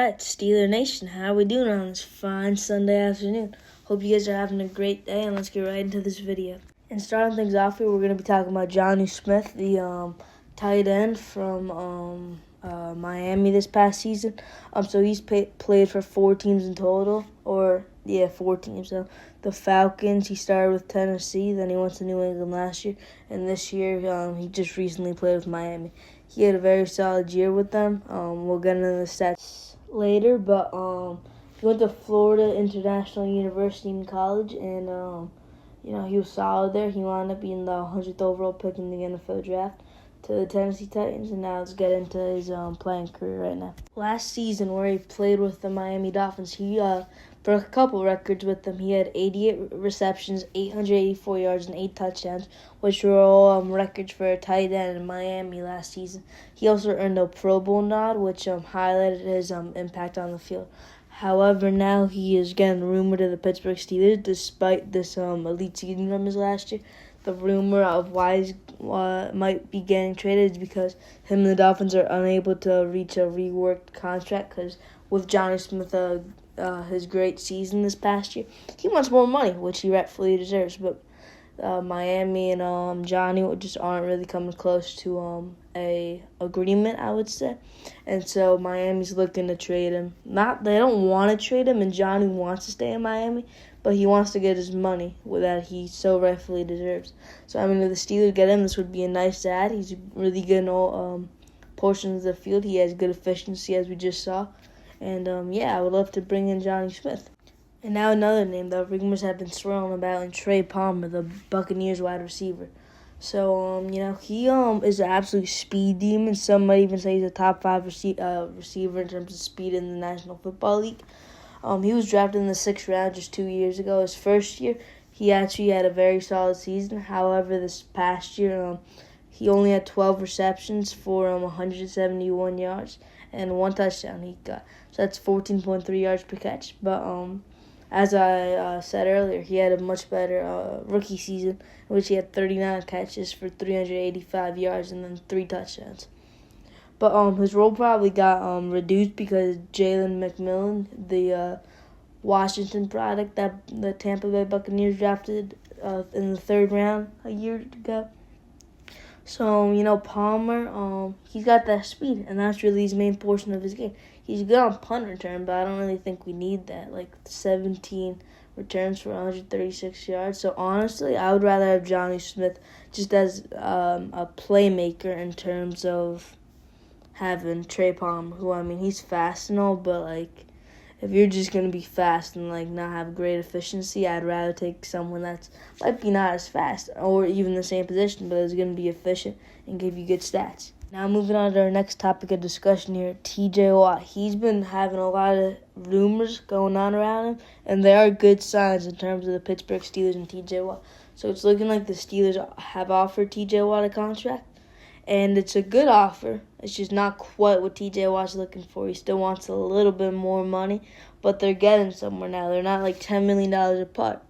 Alright, Steeler Nation, how are we doing on this fine Sunday afternoon? Hope you guys are having a great day, and let's get right into this video. And starting things off here, we're going to be talking about Jonnu Smith, the tight end from Miami this past season. So he's played for 4 teams in total, 4 teams. So the Falcons, he started with Tennessee, then he went to New England last year, and this year he just recently played with Miami. He had a very solid year with them. We'll get into the stats later, but he went to Florida International University in college, and he was solid there. He wound up being the 100th overall pick in the NFL draft to the Tennessee Titans, and now let's get into his playing career right now. Last season, where he played with the Miami Dolphins, he broke a couple records with them. He had 88 receptions, 884 yards, and 8 touchdowns, which were all records for a tight end in Miami last season. He also earned a Pro Bowl nod, which highlighted his impact on the field. However, now he is getting rumored to the Pittsburgh Steelers, despite this elite season from his last year. The rumor of why he might be getting traded is because him and the Dolphins are unable to reach a reworked contract, because with Jonnu Smith, his great season this past year, he wants more money, which he rightfully deserves. But Miami and Johnny just aren't really coming close to a agreement, I would say. And so Miami's looking to trade him. They don't want to trade him, and Johnny wants to stay in Miami, but he wants to get his money that he so rightfully deserves. So, if the Steelers get him, this would be a nice add. He's really good in all portions of the field. He has good efficiency, as we just saw. And, I would love to bring in Jonnu Smith. And now another name that rumors have been swirling about, in Trey Palmer, the Buccaneers wide receiver. So, he is an absolute speed demon. Some might even say he's a top 5 receiver in terms of speed in the National Football League. He was drafted in the 6th round just 2 years ago. His first year, he actually had a very solid season. However, this past year, he only had 12 receptions for 171 yards and 1 touchdown he got. So that's 14.3 yards per catch. But as I said earlier, he had a much better rookie season, in which he had 39 catches for 385 yards and then 3 touchdowns. But his role probably got reduced because Jalen McMillan, the Washington product that the Tampa Bay Buccaneers drafted in the 3rd round a year ago. So, Palmer, he's got that speed, and that's really his main portion of his game. He's good on punt return, but I don't really think we need that. 17 returns for 136 yards. So, honestly, I would rather have Jonnu Smith just as a playmaker in terms of having Trey Palmer, who, he's fast and all, but, if you're just going to be fast and, not have great efficiency, I'd rather take someone that's might be not as fast or even the same position, but is going to be efficient and give you good stats. Now, moving on to our next topic of discussion here, TJ Watt. He's been having a lot of rumors going on around him, and there are good signs in terms of the Pittsburgh Steelers and TJ Watt. So it's looking like the Steelers have offered TJ Watt a contract, and it's a good offer. It's just not quite what TJ Watt's looking for. He still wants a little bit more money, but they're getting somewhere now. They're not $10 million apart.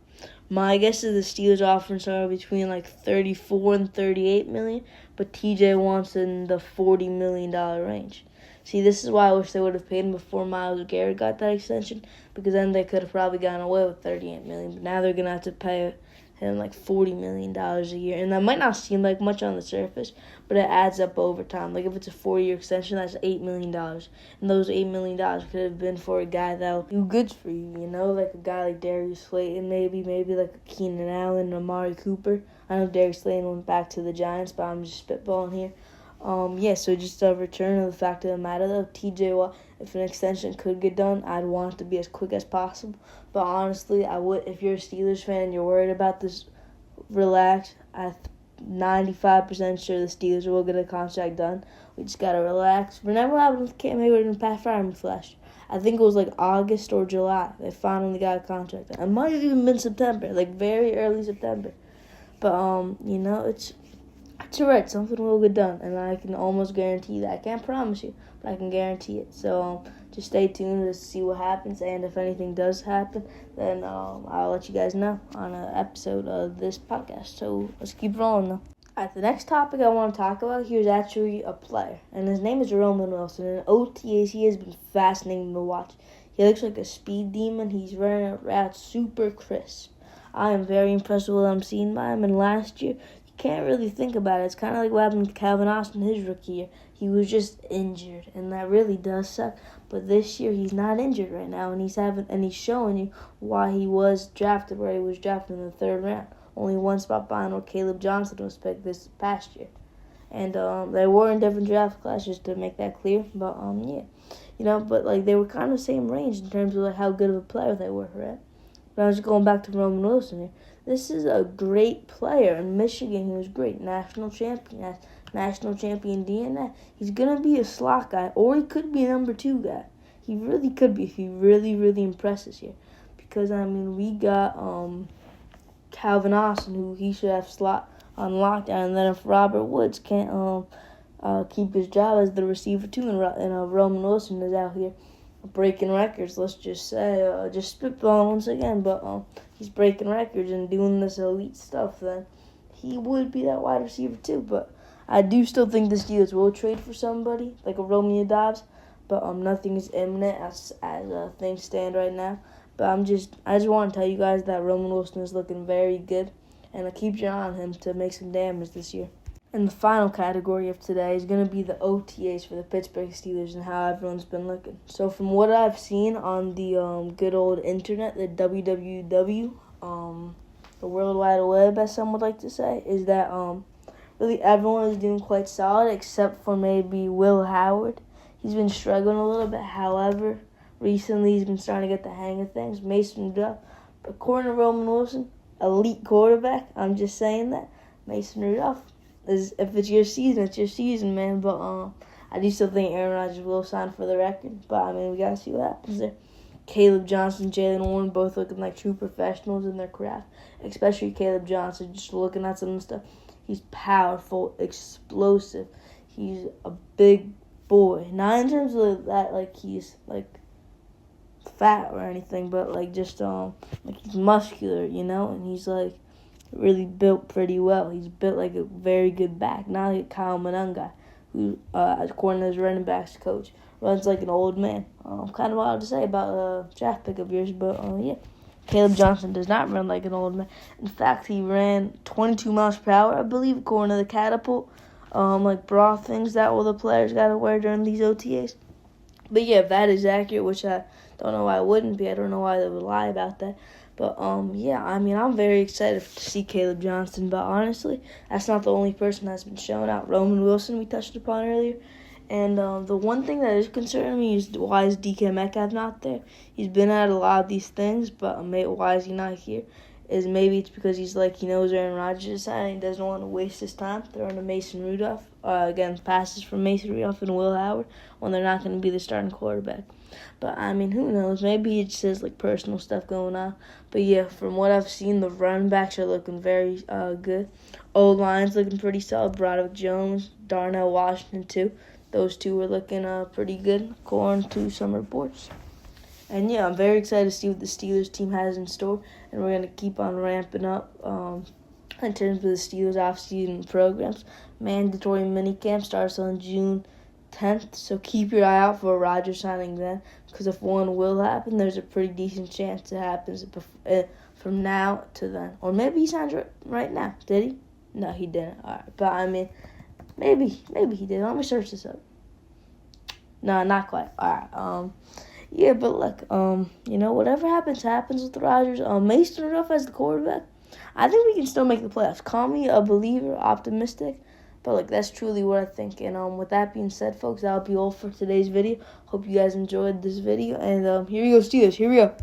My guess is the Steelers offering somewhere between $34 and $38 million, but TJ wants in the $40 million range. See, this is why I wish they would have paid him before Myles Garrett got that extension, because then they could have probably gotten away with $38 million. But now they're gonna have to pay him $40 million a year, and that might not seem like much on the surface, but it adds up over time. If it's a 4-year extension, that's $8 million, and those $8 million could have been for a guy that'll do good for you, a guy like Darius Slayton, maybe like Keenan Allen, Amari Cooper. I know Darius Slayton went back to the Giants, but I'm just spitballing here. So just a return of the fact of the matter, though, TJ Watt, if an extension could get done, I'd want it to be as quick as possible. But honestly, I would, if you're a Steelers fan and you're worried about this, relax. I'm 95% sure the Steelers will get a contract done. We just gotta relax. Remember what happened with Cam Hayward and Pat Fryermuth last year? I think it was August or July. They finally got a contract. It might have even been September, very early September. But it's alright. Something will get done, and I can almost guarantee that. I can't promise you, but I can guarantee it. So just stay tuned to see what happens, and if anything does happen, then I'll let you guys know on an episode of this podcast. So let's keep rolling, though. Alright, the next topic I want to talk about here is actually a player, and his name is Roman Wilson. In OTAs, he has been fascinating to watch. He looks like a speed demon. He's running a route super crisp. I am very impressed with what I'm seeing by him, and last year, you can't really think about it. It's kind of like what happened with Calvin Austin his rookie year. He was just injured, and that really does suck. But this year, he's not injured right now, and he's showing you why he was drafted where he was drafted in the 3rd round. Only one spot behind where Caleb Johnson was picked this past year. And they were in different draft classes, to make that clear. But, yeah. But, like, they were kind of the same range in terms of, like, how good of a player they were, right? But I was going back to Roman Wilson here. This is a great player. In Michigan, he was great. National champion DNA. He's going to be a slot guy, or he could be a number 2 guy. He really could be if he really, really impresses here. Because, we got Calvin Austin, who he should have slot on lockdown, and then if Robert Woods can't keep his job as the receiver too, and Roman Wilson is out here breaking records, let's just say, just spitballing once again, but he's breaking records and doing this elite stuff, then he would be that wide receiver too. But I do still think the Steelers will trade for somebody like a Romeo Dobbs, but nothing is imminent as things stand right now. But I just want to tell you guys that Roman Wilson is looking very good, and keep your eye on him to make some damage this year. And the final category of today is going to be the OTAs for the Pittsburgh Steelers and how everyone's been looking. So from what I've seen on the good old internet, the WWW, the World Wide Web, as some would like to say, is that really everyone is doing quite solid except for maybe Will Howard. He's been struggling a little bit, however. Recently, he's been starting to get the hang of things. Mason Rudolph, according to Roman Wilson, elite quarterback. I'm just saying that. Mason Rudolph, if it's your season, it's your season, man. But I do still think Aaron Rodgers will sign for the record. But, we got to see what happens there. Caleb Johnson, Jalen Warren, both looking like true professionals in their craft. Especially Caleb Johnson, just looking at some of the stuff. He's powerful, explosive. He's a big boy. Not in terms of that, like, he's, like, fat or anything, but like just like he's muscular, and he's like really built pretty well. He's built like a very good back, not like Kyle Monunga, who according to his running backs coach runs like an old man. Kind of wild to say about a draft pick of yours, but yeah, Caleb Johnson does not run like an old man. In fact, he ran 22 miles per hour, I believe, according to the catapult like bra things that all the players got to wear during these OTAs. But yeah, if that is accurate, which I don't know why it wouldn't be. I don't know why they would lie about that. But, yeah, I'm very excited to see Caleb Johnson. But, honestly, that's not the only person that's been showing out. Roman Wilson, we touched upon earlier. And the one thing that is concerning me is why is DK Metcalf not there? He's been at a lot of these things, but why is he not here? Maybe it's because he knows Aaron Rodgers is signing and he doesn't want to waste his time throwing to Mason Rudolph. Again, passes from Mason Rudolph and Will Howard when they're not going to be the starting quarterback. But, who knows? Maybe it just says, personal stuff going on. But, yeah, from what I've seen, the running backs are looking very good. O-line's looking pretty solid. Broderick Jones, Darnell Washington, too. Those two were looking pretty good, according to some reports. And, yeah, I'm very excited to see what the Steelers team has in store. And we're going to keep on ramping up in terms of the Steelers off-season programs. Mandatory minicamp starts on June 10th. So keep your eye out for a Rodgers signing then. Because if one will happen, there's a pretty decent chance it happens from now to then. Or maybe he signs right now. Did he? No, he didn't. All right. But, maybe he did. Let me search this up. No, not quite. All right. Yeah, but look, whatever happens with Rodgers. Mason Rudolph as the quarterback, I think we can still make the playoffs. Call me a believer, optimistic, but that's truly what I think. And with that being said, folks, that'll be all for today's video. Hope you guys enjoyed this video. And here we go, Steelers. Here we go.